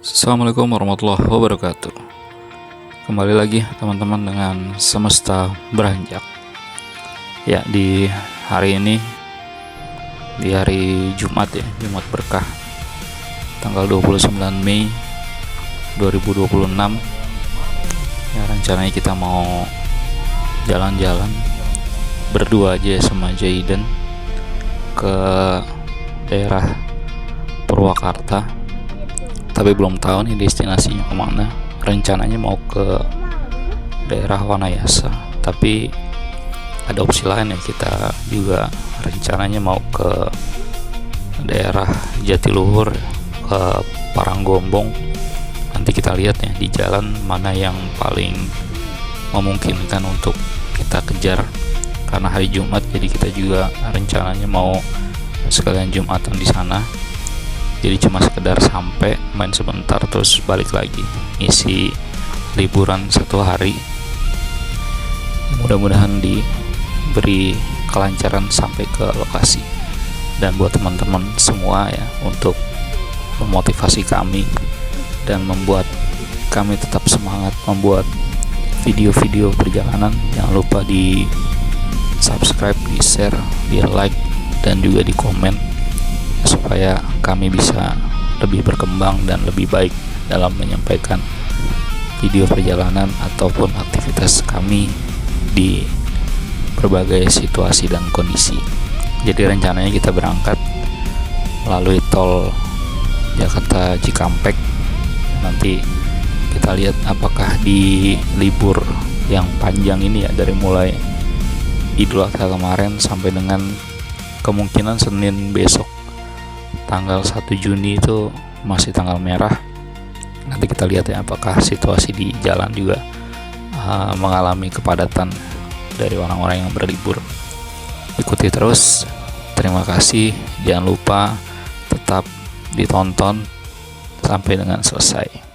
Assalamualaikum warahmatullahi wabarakatuh. Kembali lagi teman-teman dengan Semesta Beranjak. Ya, di hari ini, di hari Jumat ya, Jumat berkah, tanggal 29 Mei 2026. Ya, rencananya kita mau jalan-jalan berdua aja sama Jaiden ke daerah Purwakarta, tapi belum tahu nih destinasinya kemana. Rencananya mau ke daerah Wanayasa, tapi ada opsi lain ya, kita juga rencananya mau ke daerah Jatiluhur, ke Paranggombong. Nanti kita lihat ya di jalan mana yang paling memungkinkan untuk kita kejar, karena hari Jumat jadi kita juga rencananya mau sekalian Jumatan di sana. Jadi cuma sekedar sampai main sebentar terus balik lagi, isi liburan satu hari. Mudah-mudahan diberi kelancaran sampai ke lokasi. Dan buat teman-teman semua ya, untuk memotivasi kami dan membuat kami tetap semangat membuat video-video perjalanan, jangan lupa di subscribe, di share, di like, dan juga di komen, supaya kami bisa lebih berkembang dan lebih baik dalam menyampaikan video perjalanan ataupun aktivitas kami di berbagai situasi dan kondisi. Jadi rencananya kita berangkat melalui tol Jakarta Cikampek. Nanti kita lihat apakah di libur yang panjang ini ya, dari mulai Idul Adha kemarin sampai dengan kemungkinan Senin besok tanggal 1 Juni itu masih tanggal merah. Nanti kita lihat ya apakah situasi di jalan juga mengalami kepadatan dari orang-orang yang berlibur. Ikuti terus. Terima kasih. Jangan lupa tetap ditonton sampai dengan selesai.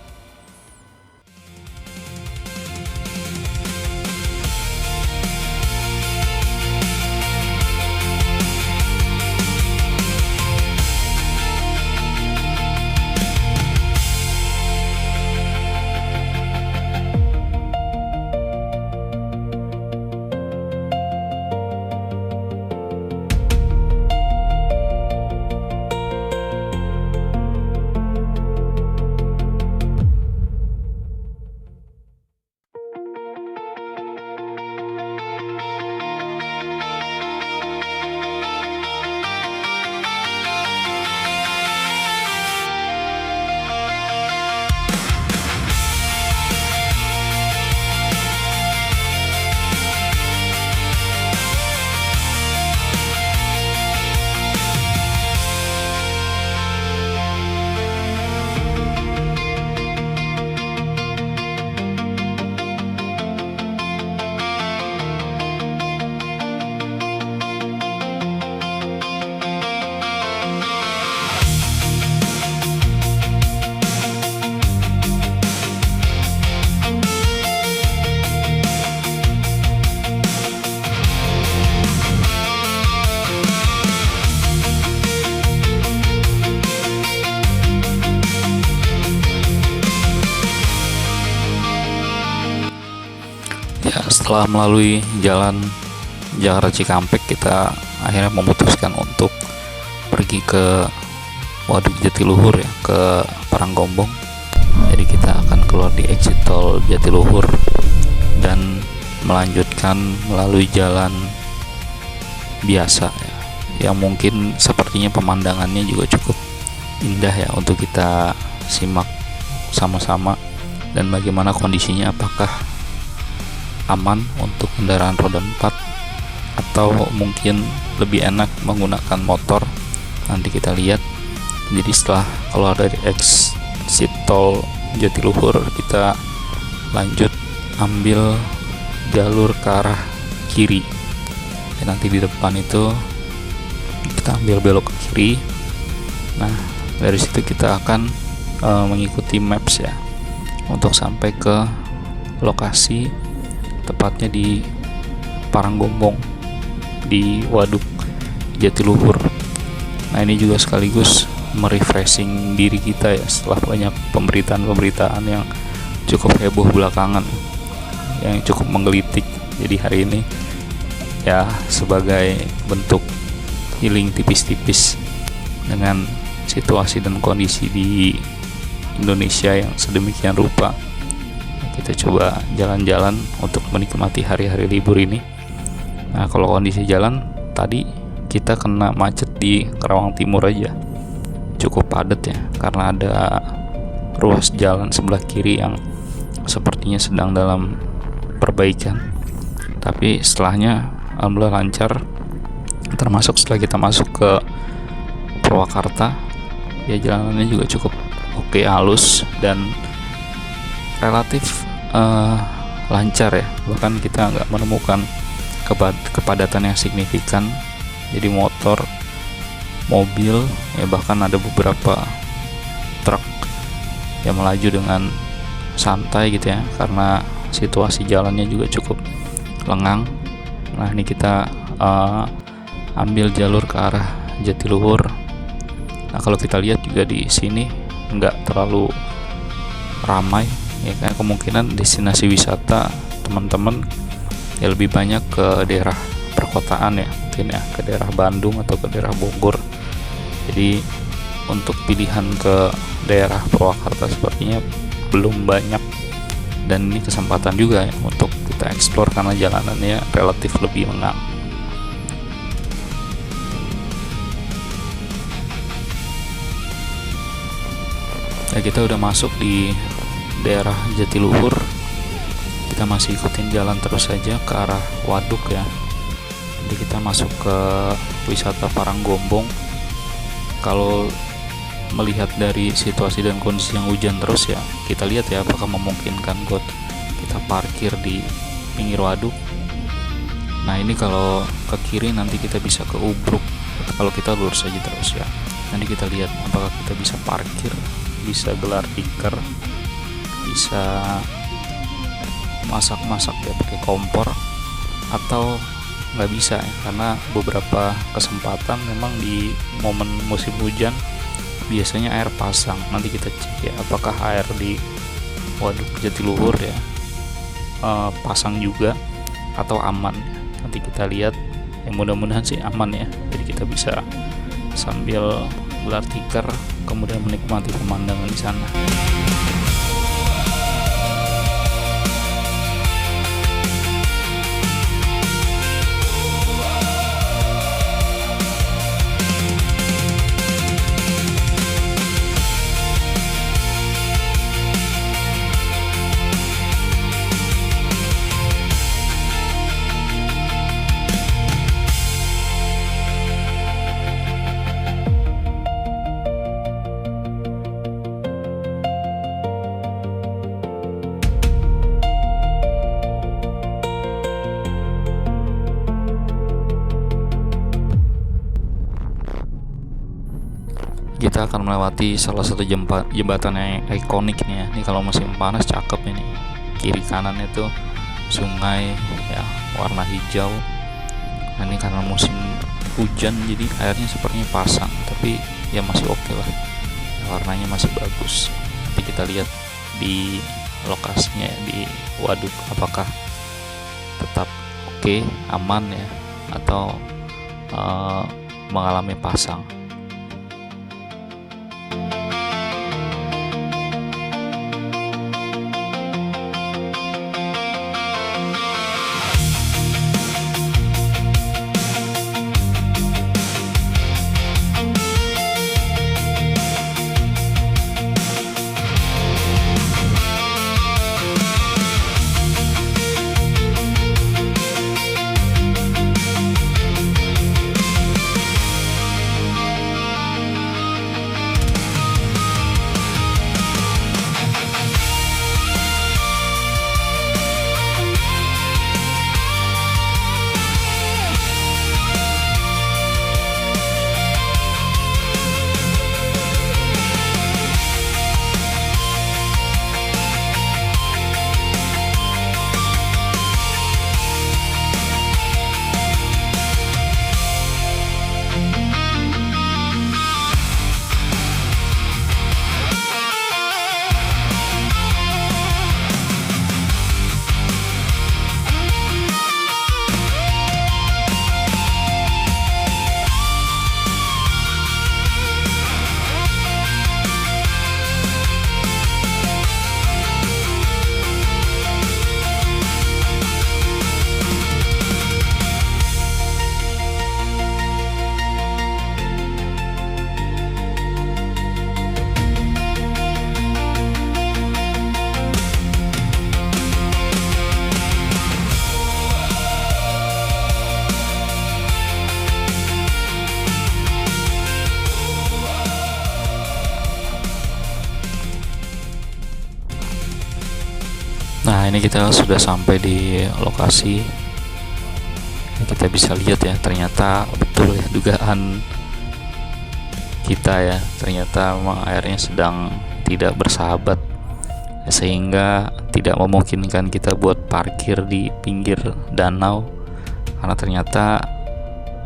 Ya, setelah melalui jalan Jakarta Cikampek, kita akhirnya memutuskan untuk pergi ke Waduk Jatiluhur ya, ke Paranggombong. Jadi kita akan keluar di exit tol Jatiluhur dan melanjutkan melalui jalan biasa ya, yang mungkin sepertinya pemandangannya juga cukup indah ya untuk kita simak sama-sama, dan bagaimana kondisinya, apakah aman untuk kendaraan roda 4 atau mungkin lebih enak menggunakan motor. Nanti kita lihat. Jadi setelah keluar dari exit tol Jatiluhur, kita lanjut ambil jalur ke arah kiri. Dan nanti di depan itu kita ambil belok ke kiri. Nah, dari situ kita akan mengikuti maps ya untuk sampai ke lokasi, tepatnya di Paranggombong, di Waduk Jatiluhur. Nah, ini juga sekaligus merefreshing diri kita ya setelah banyak pemberitaan yang cukup heboh belakangan, yang cukup menggelitik. Jadi hari ini ya sebagai bentuk healing tipis-tipis dengan situasi dan kondisi di Indonesia yang sedemikian rupa, kita coba jalan-jalan untuk menikmati hari-hari libur ini. Nah, kalau kondisi jalan tadi kita kena macet di Karawang Timur aja, cukup padat ya, karena ada ruas jalan sebelah kiri yang sepertinya sedang dalam perbaikan. Tapi setelahnya alhamdulillah lancar, termasuk setelah kita masuk ke Purwakarta ya, jalanannya juga cukup oke, halus dan relatif lancar ya. Bahkan kita nggak menemukan kepadatan yang signifikan. Jadi motor, mobil ya, bahkan ada beberapa truk yang melaju dengan santai gitu ya, karena situasi jalannya juga cukup lengang. Nah, ini kita ambil jalur ke arah Jatiluhur. Nah, kalau kita lihat juga di sini nggak terlalu ramai ya, kayak kemungkinan destinasi wisata teman-teman ya lebih banyak ke daerah perkotaan ya, mungkin ya ke daerah Bandung atau ke daerah Bogor. Jadi untuk pilihan ke daerah Purwakarta sepertinya belum banyak, dan ini kesempatan juga ya untuk kita eksplor karena jalanannya relatif lebih lengang. Ya, kita udah masuk di daerah Jatiluhur. Kita masih ikutin jalan terus saja ke arah Waduk ya. Jadi kita masuk ke wisata Paranggombong. Kalau melihat dari situasi dan kondisi yang hujan terus ya, kita lihat ya apakah memungkinkan buat kita parkir di pinggir waduk. Nah, ini kalau ke kiri nanti kita bisa ke Ubruk. Kalau kita lurus saja terus ya, nanti kita lihat apakah kita bisa parkir, bisa gelar tikar, bisa masak-masak ya pakai kompor, atau nggak bisa ya, karena beberapa kesempatan memang di momen musim hujan biasanya air pasang. Nanti kita cek ya apakah air di Waduk Jatiluhur ya pasang juga atau aman. Nanti kita lihat, yang mudah-mudahan sih aman ya, jadi kita bisa sambil gelar tikar kemudian menikmati pemandangan di sana. Kita akan melewati salah satu jembatan yang ikonik nih ya. Ini kalau musim panas cakep ini. Kiri kanan itu sungai ya, warna hijau. Nah, ini karena musim hujan jadi airnya sepertinya pasang, tapi ya masih oke lah. Warnanya masih bagus. Nanti kita lihat di lokasinya di waduk apakah tetap oke, aman ya, atau mengalami pasang. ini kita sudah sampai di lokasi. Kita bisa lihat ya, ternyata betul ya dugaan kita ya, ternyata memang airnya sedang tidak bersahabat, sehingga tidak memungkinkan kita buat parkir di pinggir danau, karena ternyata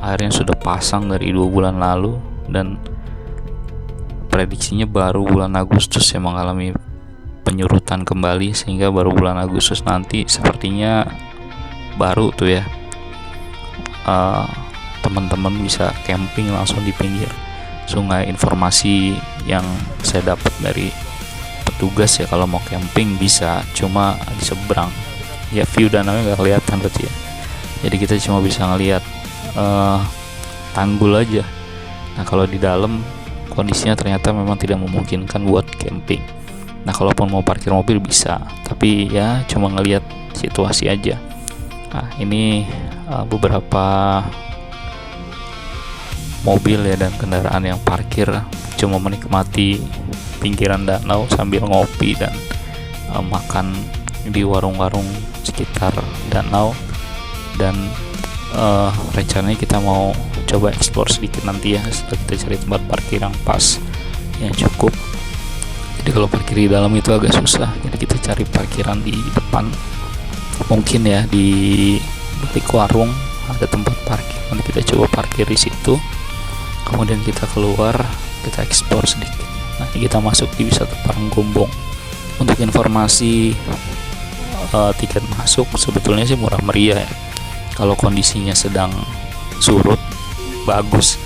airnya sudah pasang dari 2 bulan lalu dan prediksinya baru bulan Agustus yang mengalami penyurutan kembali, sehingga baru bulan Agustus nanti sepertinya baru tuh ya teman-teman bisa camping langsung di pinggir sungai. Informasi yang saya dapat dari petugas ya, kalau mau camping bisa, cuma di seberang ya, view danaunya nggak kelihatan berarti ya, jadi kita cuma bisa ngelihat tanggul aja. Nah kalau di dalam kondisinya ternyata memang tidak memungkinkan buat camping. Nah kalaupun mau parkir mobil bisa, tapi ya cuma ngelihat situasi aja. Nah ini beberapa mobil ya dan kendaraan yang parkir cuma menikmati pinggiran danau sambil ngopi dan makan di warung-warung sekitar danau. Dan rencananya kita mau coba explore sedikit nanti ya, setelah kita cari tempat parkir yang pas yang cukup. Jadi kalau parkir di dalam itu agak susah, jadi kita cari parkiran di depan, mungkin ya di balik warung ada tempat parkir, nanti kita coba parkir di situ, kemudian kita keluar, kita explore sedikit. Nah ini kita masuk di wisata Paranggombong. Untuk informasi tiket masuk sebetulnya sih murah meriah ya, kalau kondisinya sedang surut bagus,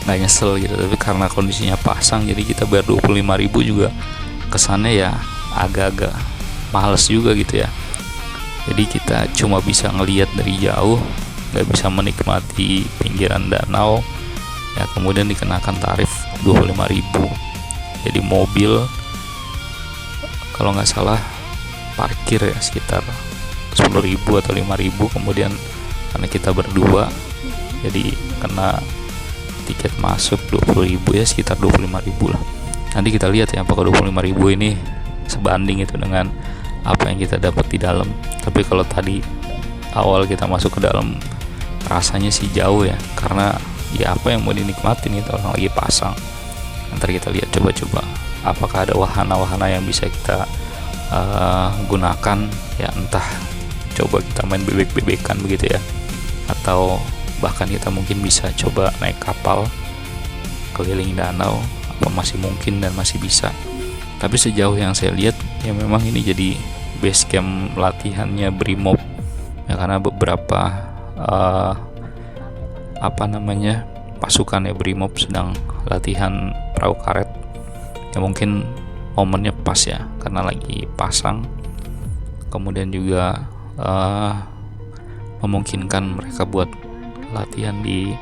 nggak nyesel gitu. Tapi karena kondisinya pasang, jadi kita bayar 25.000 juga kesannya ya agak-agak males juga gitu ya. Jadi kita cuma bisa ngelihat dari jauh, nggak bisa menikmati pinggiran danau ya. Kemudian dikenakan tarif 25.000. Jadi mobil kalau nggak salah parkir ya sekitar 10.000 atau 5.000. Kemudian karena kita berdua jadi kena tiket masuk 20.000 ya, sekitar 25.000 lah. Nanti kita lihat ya apakah 25.000 ini sebanding itu dengan apa yang kita dapat di dalam. Tapi kalau tadi awal kita masuk ke dalam rasanya sih jauh ya, karena ya apa yang mau dinikmatin itu orang lagi pasang. Nanti kita lihat coba-coba apakah ada wahana-wahana yang bisa kita gunakan ya, entah coba kita main bebek-bebekan begitu ya, atau bahkan kita mungkin bisa coba naik kapal keliling danau, apa masih mungkin dan masih bisa. Tapi sejauh yang saya lihat ya memang ini jadi base camp latihannya Brimob ya, karena beberapa pasukan ya Brimob sedang latihan perahu karet ya, mungkin momennya pas ya karena lagi pasang. Kemudian juga memungkinkan mereka buat latihan di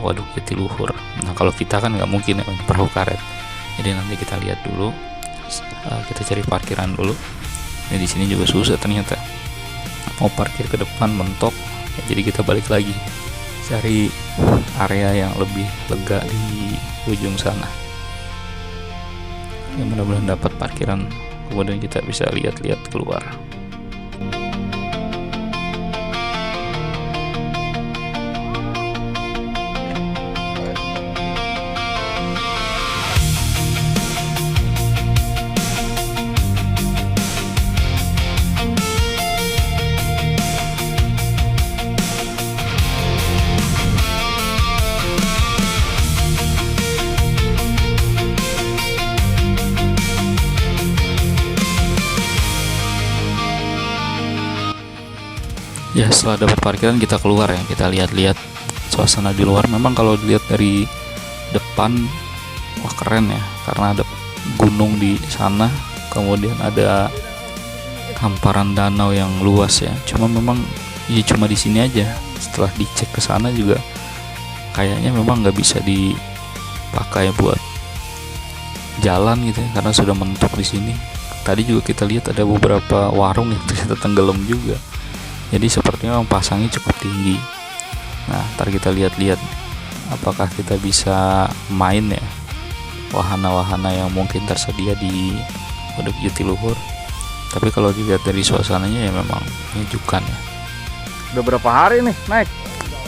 Waduk Jatiluhur. Nah kalau kita kan nggak mungkin ya perahu karet, jadi nanti kita lihat dulu, kita cari parkiran dulu. Nah di sini juga susah ternyata, mau parkir ke depan mentok ya, jadi kita balik lagi cari area yang lebih lega di ujung sana ya, mudah-mudahan dapat parkiran, kemudian kita bisa lihat-lihat keluar. Ya setelah dapat parkiran kita keluar ya, kita lihat-lihat suasana di luar. Memang kalau dilihat dari depan wah keren ya, karena ada gunung di sana, kemudian ada hamparan danau yang luas ya. Cuma memang ya cuma di sini aja, setelah dicek ke sana juga kayaknya memang nggak bisa dipakai buat jalan gitu ya, karena sudah mentok di sini. Tadi juga kita lihat ada beberapa warung yang ternyata tenggelam juga. Jadi sepertinya memang pasangnya cukup tinggi. Nah, ntar kita lihat-lihat apakah kita bisa main ya wahana-wahana yang mungkin tersedia di Waduk Jatiluhur. Tapi kalau dilihat dari suasananya ya memang menyejukkan ya. Udah berapa hari nih naik?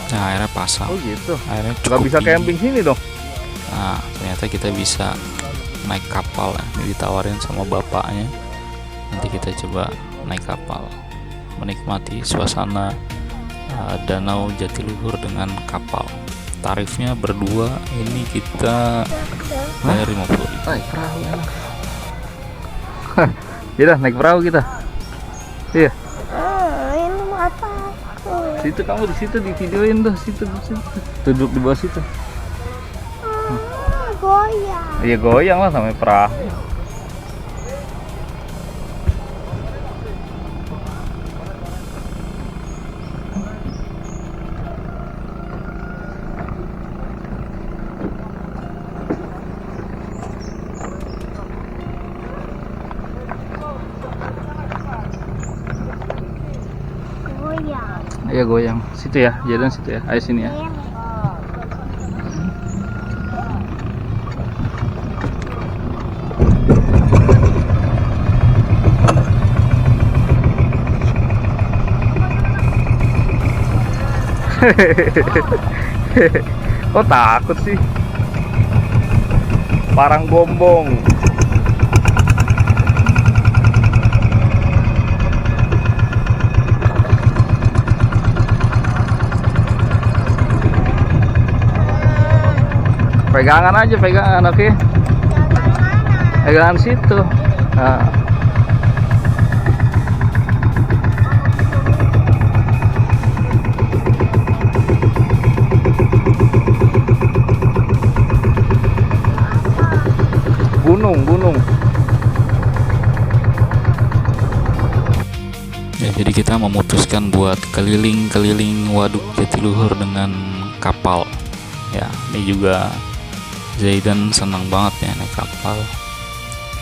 Nah, akhirnya pasang. Oh gitu. Akhirnya Nggak cukup bisa tinggi. camping sini dong. Nah, ternyata kita bisa naik kapal ya. Ini ditawarin sama bapaknya. Nanti kita coba naik kapal, menikmati suasana Danau Jatiluhur dengan kapal. Tarifnya berdua ini kita bayar 50.000. Naik perahu enak. Yaudah naik perahu kita. Iya. Ini apa? Situ kamu di situ di videoin tuh, situ. Duduk di bawah situ. Goyang. Iya goyang lah sampai perahu. Goyang. Iya goyang. Situ ya, jalan situ ya. Ayo sini ya. Kok takut sih? Parang gombong. Pegangan aja, pegangan, oke? Pegangan situ. Nah. Gunung. Ya, jadi kita memutuskan buat keliling-keliling Waduk Jatiluhur dengan kapal. Ya, ini juga Zaidan senang banget ya naik kapal.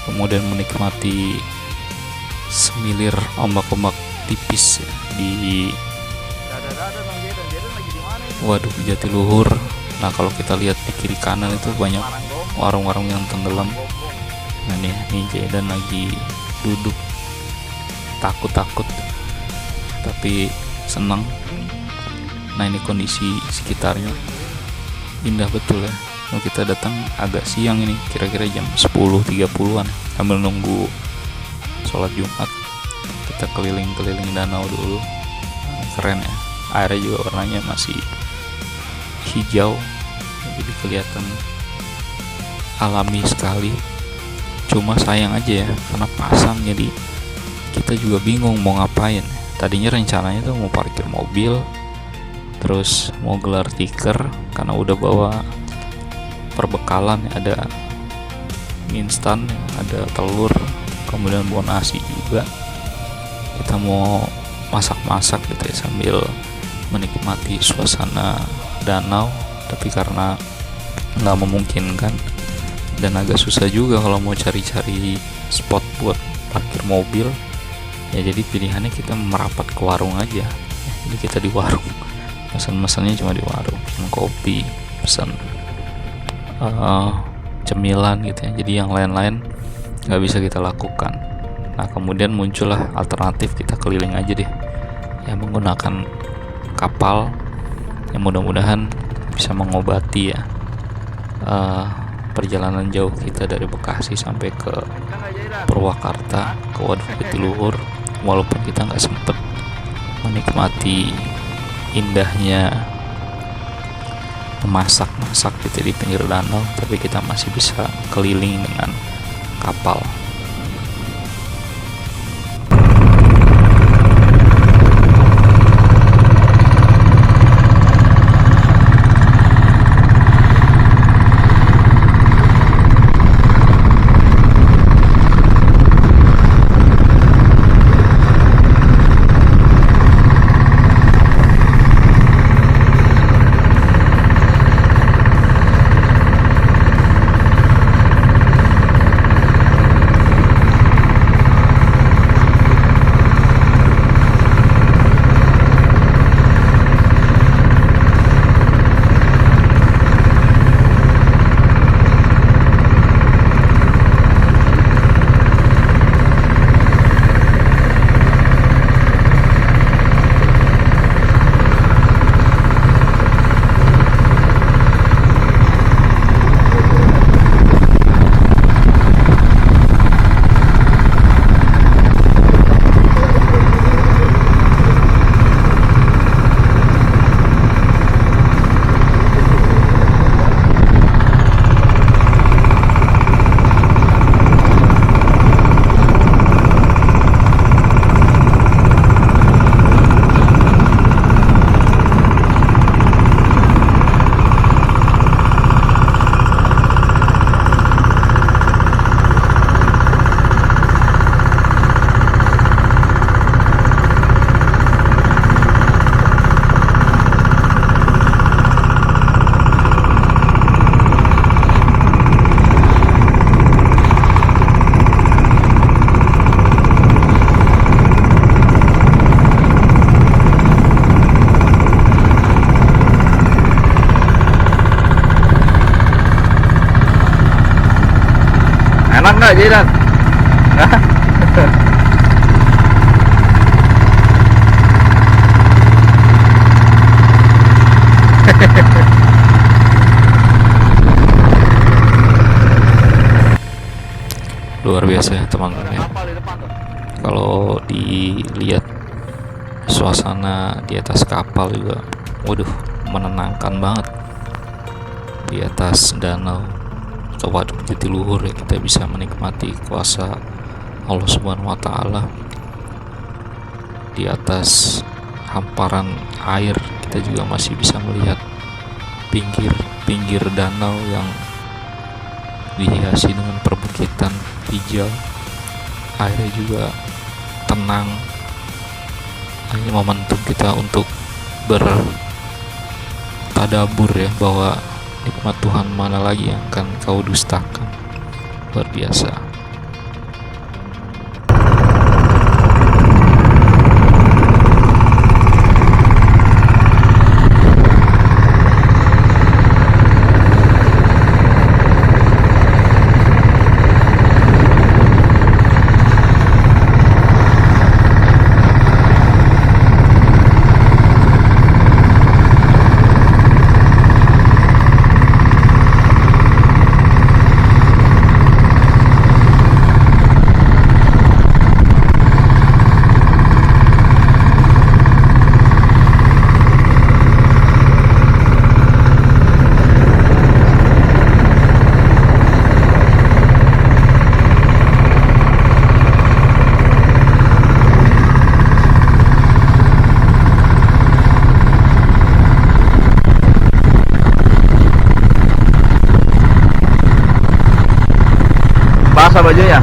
Kemudian menikmati semilir ombak-ombak tipis ya, di Waduk Jatiluhur. Nah, kalau kita lihat di kiri kanan itu banyak warung-warung yang tenggelam. Nah, ini Zaidan lagi duduk takut-takut tapi senang. Nah, ini kondisi sekitarnya indah betul ya. Nah, kita datang agak siang ini, kira-kira jam 10.30-an sambil nunggu sholat Jumat. Kita keliling-keliling danau dulu. Keren ya, airnya juga warnanya masih hijau, jadi kelihatan alami sekali. Cuma sayang aja ya, karena pasang, jadi kita juga bingung mau ngapain. Tadinya rencananya tuh mau parkir mobil, terus mau gelar tikar karena udah bawa perbekalan ya, ada mie instan, ada telur, kemudian bawa nasi juga. Kita mau masak-masak gitu ya sambil menikmati suasana danau, tapi karena nggak memungkinkan dan agak susah juga kalau mau cari-cari spot buat parkir mobil ya, jadi pilihannya kita merapat ke warung aja. Jadi kita di warung, pesan-pesannya cuma di warung, pesan kopi, pesan cemilan gitu ya, jadi yang lain-lain nggak bisa kita lakukan. Nah, kemudian muncullah alternatif, kita keliling aja deh ya menggunakan kapal yang mudah-mudahan bisa mengobati ya perjalanan jauh kita dari Bekasi sampai ke Purwakarta, ke Waduk Jatiluhur, walaupun kita nggak sempet menikmati indahnya memasak-masak gitu di pinggir danau, tapi kita masih bisa keliling dengan kapal. nggak Jidan? Hah? Luar biasa ya teman-teman ya. Kalau dilihat suasana di atas kapal juga, waduh, menenangkan banget. Di atas danau atau waduk Jatiluhur ya, kita bisa menikmati kuasa Allah Subhanahu wa Ta'ala. Di atas hamparan air kita juga masih bisa melihat pinggir danau yang dihiasi dengan perbukitan hijau. Airnya juga tenang. Ini momentum kita untuk bertadabur ya, bahwa nikmat Tuhan mana lagi yang akan kau dustakan. Luar biasa. Basah bajunya.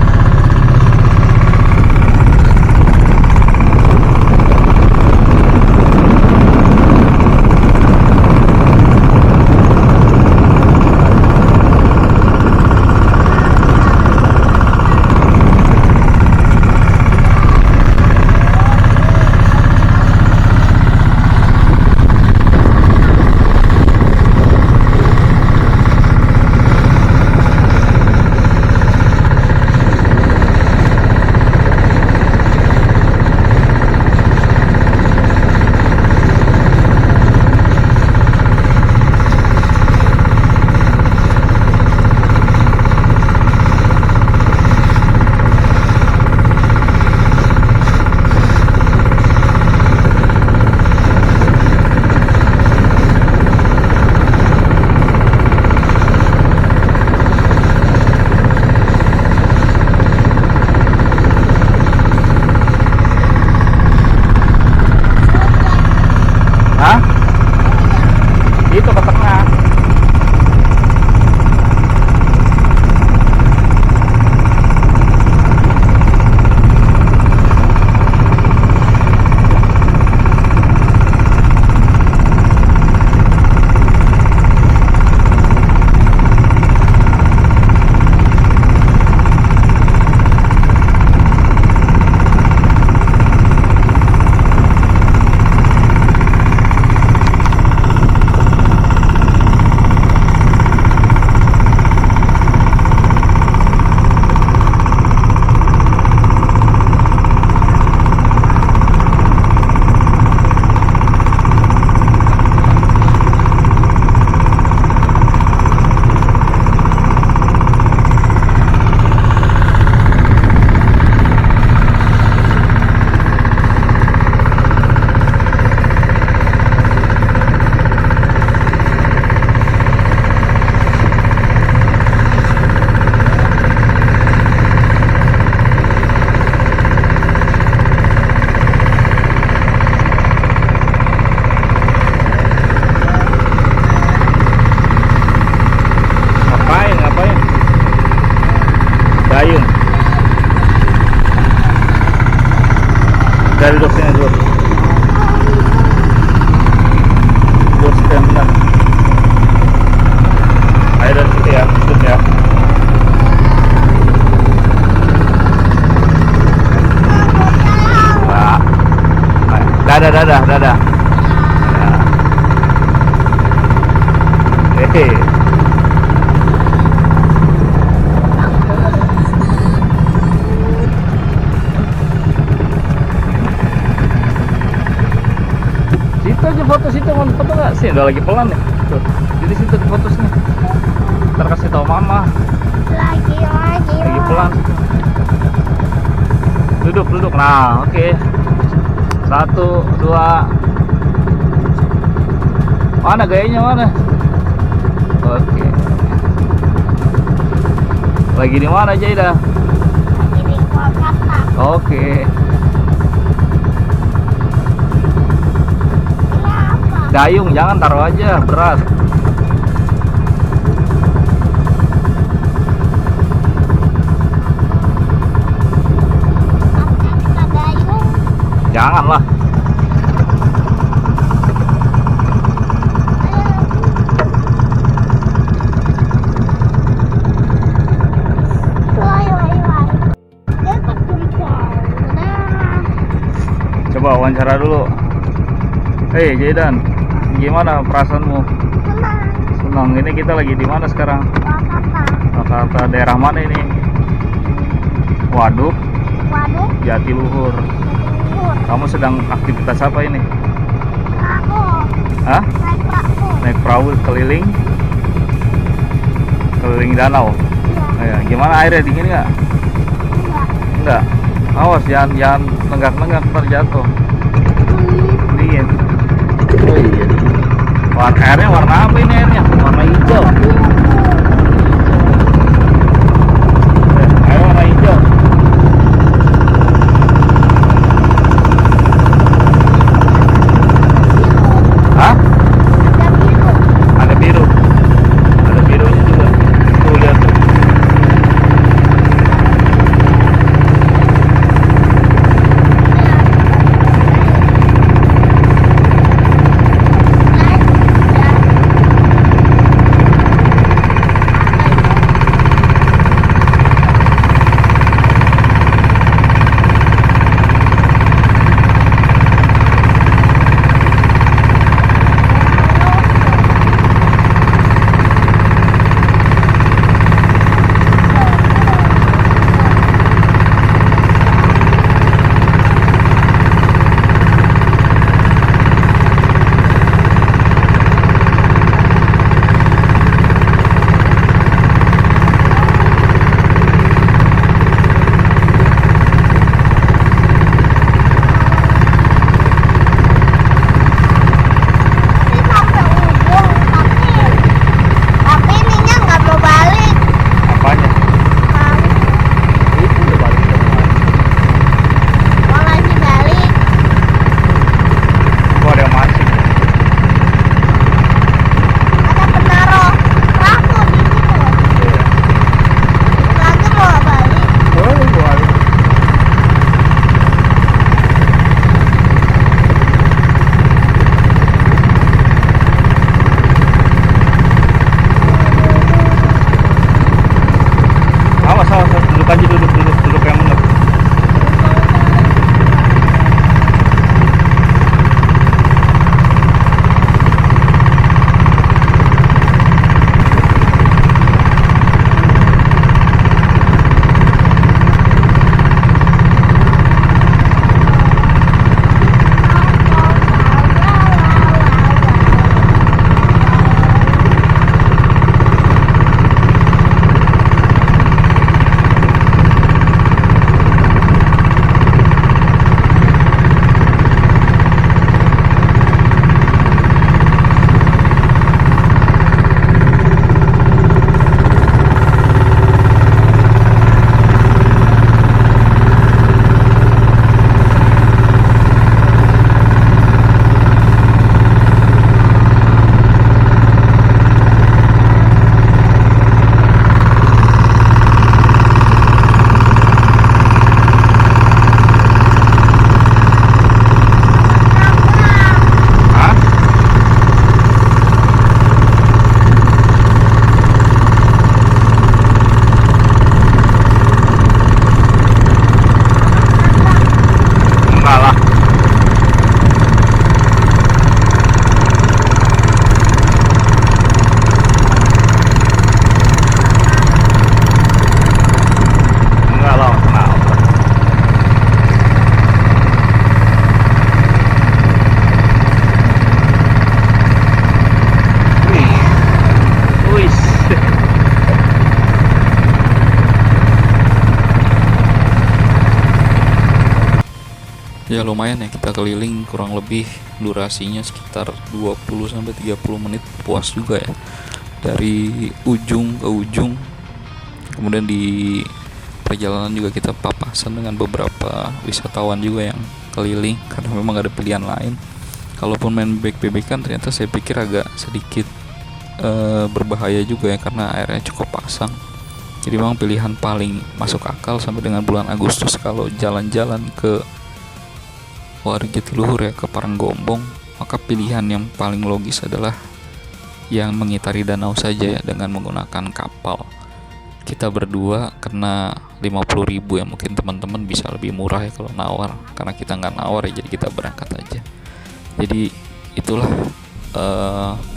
Hah? Itu ke tengah. Dayung. Dari duduk sini dulu. Duduk situ yang benar. Ayo dari situ ya, duduk ya. Nah. Dadah. Hehe. situ mau foto nggak sih? Udah lagi pelan ya. Tuh, di situ foto sini. Ntar kasih tahu mama. Lagi pelan. Duduk. Nah, oke. 1, 2. Mana gayanya mana? Oke. Lagi di mana Jaida? Lagi di Kolkata. Oke. Kenapa? Gayung jangan taruh aja berat. Kita gayung. Janganlah. Dapat berjalan. Coba wawancara dulu. Hei Jaidan, gimana perasaanmu? Senang. Senang. Ini kita lagi di mana sekarang? Kolkata. Jakarta. Daerah mana ini? Waduk, Waduh. Jatiluhur. Jatiluhur. Kamu sedang aktivitas apa ini? Aku Hah? naik perahu. Naik perahu keliling danau. Iya. Ya, gimana airnya, dingin nggak? Enggak. Enggak. Awas jangan nenggak ntar jatuh. Dingin. Oh iya. Airnya warna apa ini airnya? Warna hijau. Air warna hijau. Hah? Ada biru. Ada birunya juga. Tuh lihat tuh. Ya lumayan ya, kita keliling kurang lebih durasinya sekitar 20-30 menit, puas juga ya dari ujung ke ujung. Kemudian di perjalanan juga kita papasan dengan beberapa wisatawan juga yang keliling karena memang gak ada pilihan lain. Kalaupun main bebek-bebekan ternyata saya pikir agak sedikit berbahaya juga ya karena airnya cukup pasang. Jadi memang pilihan paling masuk akal sampai dengan bulan Agustus kalau jalan-jalan ke Waru Jatiluhur ya, ke Paranggombong, maka pilihan yang paling logis adalah yang mengitari danau saja ya dengan menggunakan kapal. Kita berdua kena 50.000 ya, mungkin teman-teman bisa lebih murah ya kalau nawar, karena kita nggak nawar ya, jadi kita berangkat aja. Jadi itulah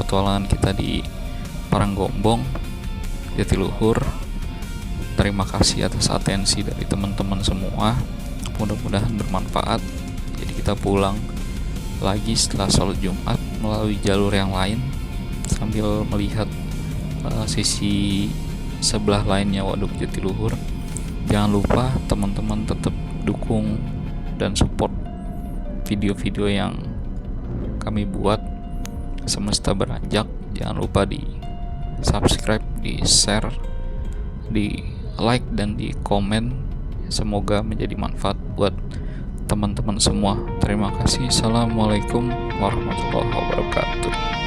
petualangan kita di Paranggombong Jatiluhur. Terima kasih atas atensi dari teman-teman semua, mudah-mudahan bermanfaat. Jadi kita pulang lagi setelah sholat Jumat melalui jalur yang lain sambil melihat sisi sebelah lainnya Waduk Jatiluhur. Jangan lupa teman-teman tetap dukung dan support video-video yang kami buat, Semesta Beranjak. Jangan lupa di subscribe, di share, di like, dan di komen. Semoga menjadi manfaat buat teman-teman semua. Terima kasih. Assalamualaikum warahmatullahi wabarakatuh.